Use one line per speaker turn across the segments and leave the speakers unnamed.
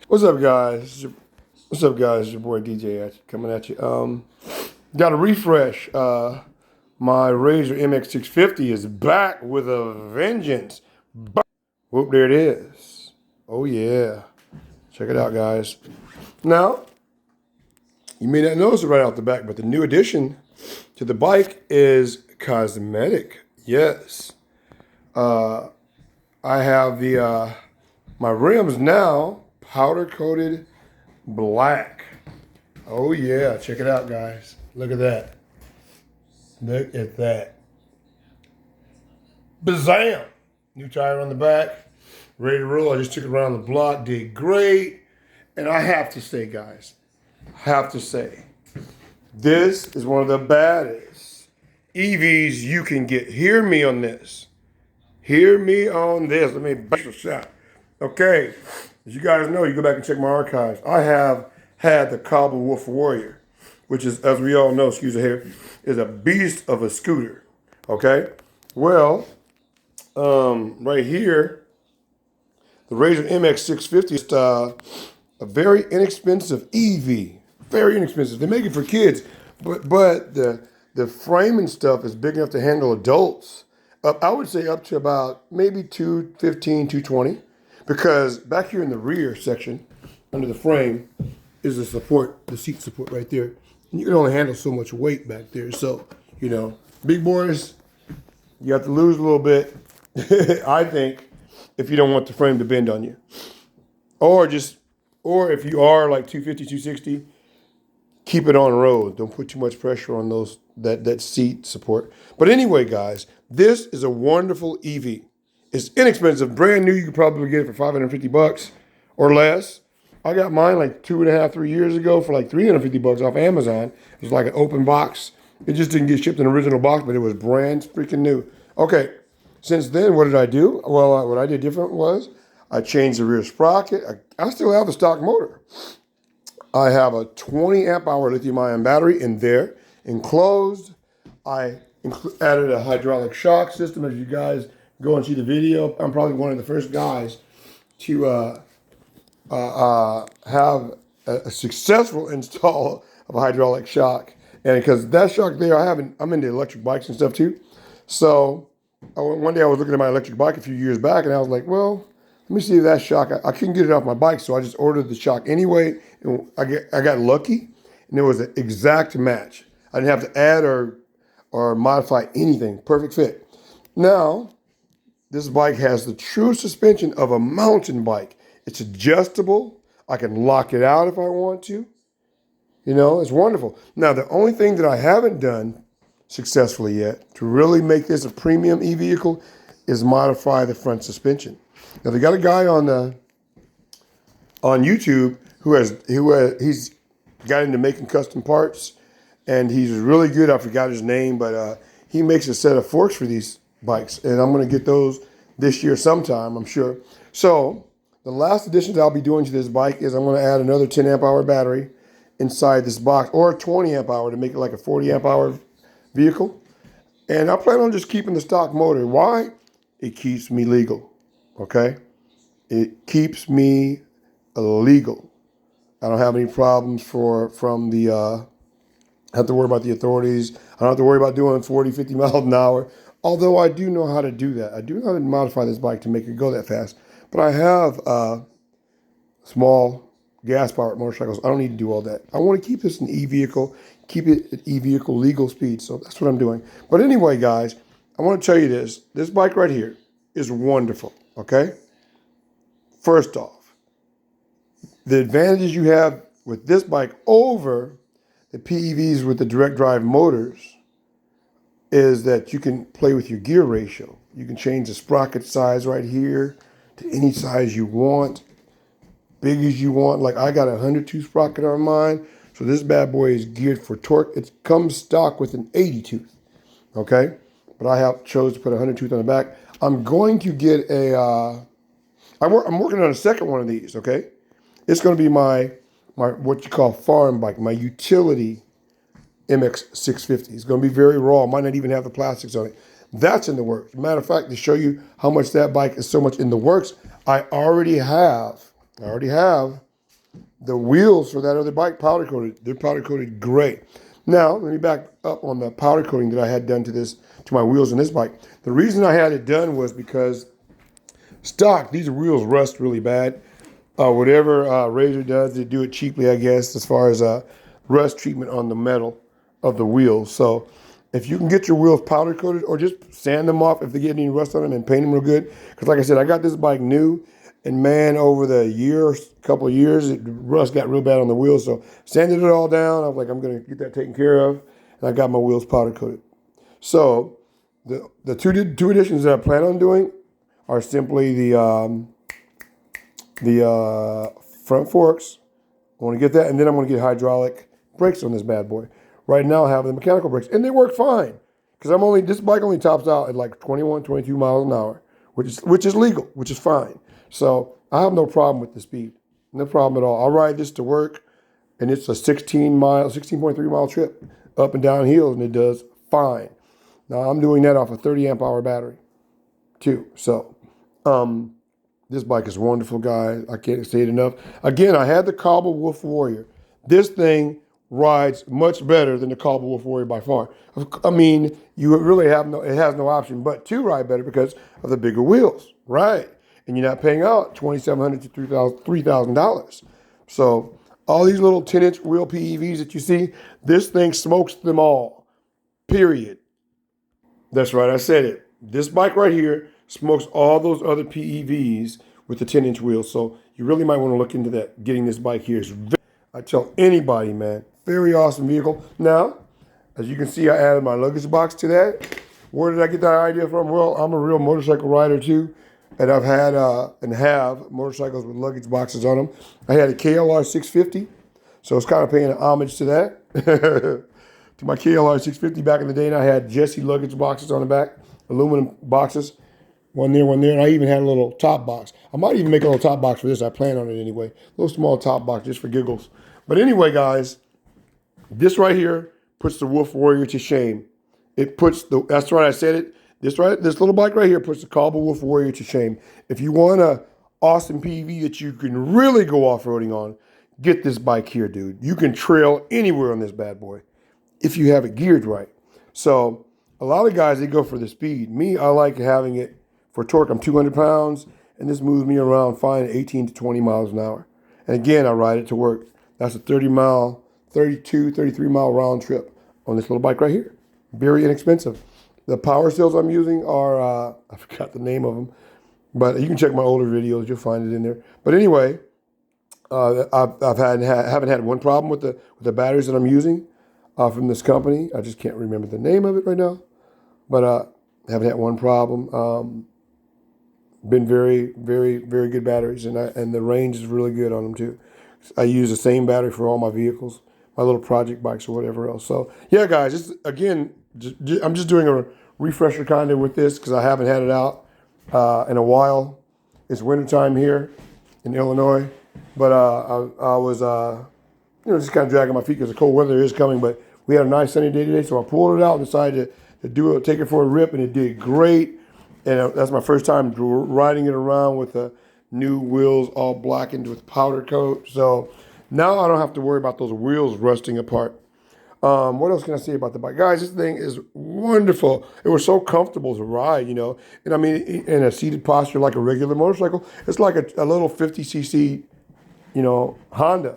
What's up, guys? What's up, guys? It's your boy DJ coming at you. Got a refresh. My Razor Mx650 is back with a vengeance. Whoop, there it is. Oh yeah, check it out, guys. Now, you may not notice it right out the back, but the new addition to the bike is cosmetic. Yes, I have the my rims now powder coated black. Oh yeah, check it out, guys. Look at that. Look at that. Bazam! New tire on the back. Ready to roll. I just took it around the block. Did great. And I have to say, guys, this is one of the baddest EVs you can get. Hear me on this. Hear me on this. Let me back a shot. Okay. As you guys know, you go back and check my archives. I have had the Cobble Wolf Warrior, which is, as we all know, excuse the hair, is a beast of a scooter. Okay? Well, right here, the Razor MX650 is a very inexpensive EV. Very inexpensive. They make it for kids, but the frame and stuff is big enough to handle adults. I would say up to about maybe 215, 220. Because back here in the rear section, under the frame, is the support, the seat support right there. And you can only handle so much weight back there. So, big boys, you have to lose a little bit, I think, if you don't want the frame to bend on you. Or if you are like 250, 260, keep it on the road. Don't put too much pressure on that seat support. But anyway, guys, this is a wonderful EV. It's inexpensive, brand new. You could probably get it for $550 or less. I got mine like 2.5, 3 years ago for like $350 off Amazon. It was like an open box. It just didn't get shipped in an original box, but it was brand freaking new. Okay, since then, what did I do? Well, what I did different was I changed the rear sprocket. I still have the stock motor. I have a 20 amp hour lithium ion battery in there, enclosed. I added a hydraulic shock system. As you guys go and see the video, I'm probably one of the first guys to have a successful install of a hydraulic shock. And because that shock there, I'm into electric bikes and stuff too. So one day I was looking at my electric bike a few years back, and I was like, well, let me see if that shock, I couldn't get it off my bike, so I just ordered the shock anyway. And I got lucky, and it was an exact match. I didn't have to add or modify anything. Perfect fit. Now, this bike has the true suspension of a mountain bike. It's adjustable. I can lock it out if I want to. It's wonderful. Now, the only thing that I haven't done successfully yet to really make this a premium e-vehicle is modify the front suspension. Now, they got a guy on YouTube he's got into making custom parts, and he's really good. I forgot his name, but he makes a set of forks for these bikes, and I'm going to get those this year sometime, I'm sure. So the last additions I'll be doing to this bike is I'm going to add another 10 amp hour battery inside this box, or a 20 amp hour to make it like a 40 amp hour vehicle. And I plan on just keeping the stock motor. Why? It keeps me legal. Okay? It keeps me legal. I don't have any problems from the I have to worry about the authorities. I don't have to worry about doing 40, 50 miles an hour. Although I do know how to do that. I do know how to modify this bike to make it go that fast. But I have small gas-powered motorcycles. I don't need to do all that. I want to keep this an e-vehicle, keep it at e-vehicle legal speed. So that's what I'm doing. But anyway, guys, I want to tell you this. This bike right here is wonderful, okay? First off, the advantages you have with this bike over the PEVs with the direct drive motors is that you can play with your gear ratio. You can change the sprocket size right here to any size you want, big as you want. Like I got a 102 sprocket on mine, so this bad boy is geared for torque. It comes stock with an 80 tooth, okay? But I chose to put a 100 tooth on the back. I'm going to get I'm working on a second one of these, okay? It's going to be my what you call farm bike, my utility Mx650. It's going to be very raw. Might not even have the plastics on it. That's in the works. Matter of fact, to show you how much that bike is so much in the works, I already have The wheels for that other bike powder coated. They're powder coated great. Now, let me back up on the powder coating that I had done to my wheels in this bike. The reason I had it done was because stock, these wheels rust really bad. Whatever Razor does, they do it cheaply, I guess, as far as rust treatment on the metal of the wheels. So if you can get your wheels powder coated or just sand them off if they get any rust on them and paint them real good. Because like I said, I got this bike new, and man, over the couple of years, rust got real bad on the wheels. So sanded it all down. I was like, I'm going to get that taken care of. And I got my wheels powder coated. So the two additions that I plan on doing are simply the front forks. I want to get that, and then I'm going to get hydraulic brakes on this bad boy. Right now, I have the mechanical brakes, and they work fine because this bike only tops out at like 21, 22 miles an hour, which is legal, which is fine. So I have no problem with the speed, no problem at all. I'll ride this to work, and it's a 16.3 mile trip up and down hills, and it does fine. Now I'm doing that off a 30 amp hour battery, too. So this bike is wonderful, guys. I can't say it enough. Again, I had the Cobble Wolf Warrior. This thing rides much better than the Cobble Wolf Warrior by far. I mean, you really it has no option but to ride better because of the bigger wheels, right? And you're not paying out $2,700 to $3,000. So all these little 10-inch wheel PEVs that you see, this thing smokes them all, period. That's right, I said it. This bike right here smokes all those other PEVs with the 10-inch wheels. So you really might want to look into that. Getting this bike here is I tell anybody, man, very awesome vehicle. Now, as you can see, I added my luggage box to that. Where did I get that idea from? Well, I'm a real motorcycle rider too, and I've had and have motorcycles with luggage boxes on them. I had a KLR 650, so it's kind of paying homage to that, to my KLR 650 back in the day. And I had Jesse luggage boxes on the back, aluminum boxes. One there, and I even had a little top box. I might even make a little top box for this. I plan on it anyway. A little small top box just for giggles. But anyway, guys, this right here puts the Wolf Warrior to shame. That's right, I said it. This little bike right here puts the Cobble Wolf Warrior to shame. If you want a awesome PV that you can really go off-roading on, get this bike here, dude. You can trail anywhere on this bad boy if you have it geared right. So a lot of guys, they go for the speed. Me, I like having it for torque. I'm 200 pounds, and this moves me around fine at 18 to 20 miles an hour. And again, I ride it to work. That's a 33 mile round trip on this little bike right here. Very inexpensive. The power cells I'm using are, I forgot the name of them, but you can check my older videos. You'll find it in there. But anyway, haven't had one problem with the batteries that I'm using from this company. I just can't remember the name of it right now, but haven't had one problem. Been very, very, very good batteries, and the range is really good on them too. I use the same battery for all my vehicles, my little project bikes or whatever else. So yeah, guys, I'm just doing a refresher kind of with this because I haven't had it out in a while. It's wintertime here in Illinois, but I was just kind of dragging my feet because the cold weather is coming. But we had a nice sunny day today, so I pulled it out and decided to take it for a rip, and it did great. And that's my first time riding it around with the new wheels all blackened with powder coat. So now I don't have to worry about those wheels rusting apart. What else can I say about the bike? Guys, this thing is wonderful. It was so comfortable to ride, And I mean, in a seated posture like a regular motorcycle, it's like a little 50cc, Honda.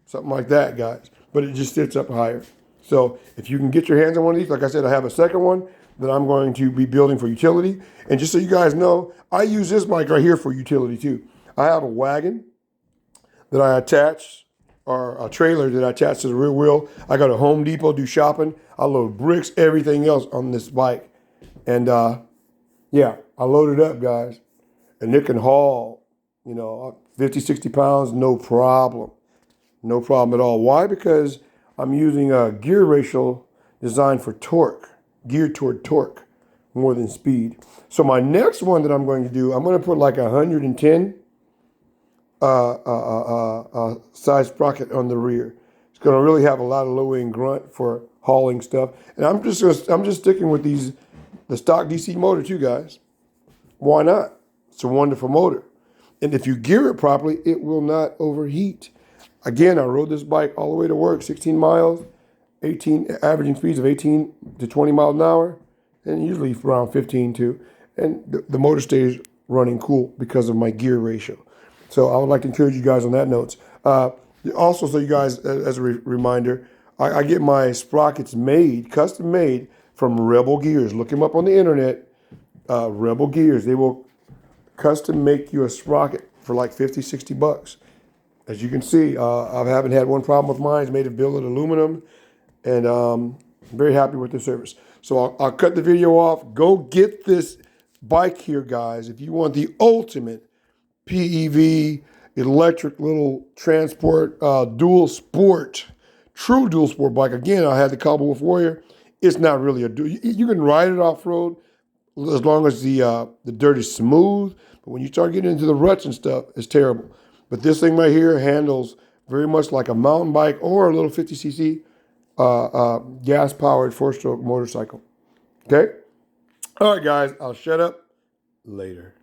Something like that, guys. But it just sits up higher. So if you can get your hands on one of these, like I said, I have a second one that I'm going to be building for utility. And just so you guys know, I use this bike right here for utility too. I have a wagon that I attach, or a trailer that I attach to the rear wheel. I go to Home Depot, do shopping. I load bricks, everything else on this bike. And yeah, I load it up, guys. And it can haul, 50, 60 pounds, no problem. No problem at all. Why? Because I'm using a gear ratio designed for torque, geared toward torque more than speed. So my next one that I'm going to do, I'm going to put like 110 size sprocket on the rear. It's going to really have a lot of low end grunt for hauling stuff. And I'm just sticking with the stock DC motor too, guys. Why not? It's a wonderful motor. And if you gear it properly, it will not overheat. Again, I rode this bike all the way to work, 16 miles, 18 averaging speeds of 18 to 20 miles an hour, and usually around 15 too. And the motor stays running cool because of my gear ratio. So I would like to encourage you guys on that note. Also, so you guys, as a reminder, I get my sprockets made, custom made from Rebel Gears. Look them up on the internet. Rebel Gears. They will custom make you a sprocket for like 50, 60 bucks. As you can see, I haven't had one problem with mine. It's made of billet aluminum, and I'm very happy with the service. So I'll cut the video off. Go get this bike here, guys. If you want the ultimate PEV electric little transport dual sport, true dual sport bike. Again, I had the Cowboy Wolf Warrior. It's not really a dual. You can ride it off road as long as the dirt is smooth. But when you start getting into the ruts and stuff, it's terrible. But this thing right here handles very much like a mountain bike or a little 50cc gas-powered four-stroke motorcycle. Okay? All right, guys. I'll shut up later.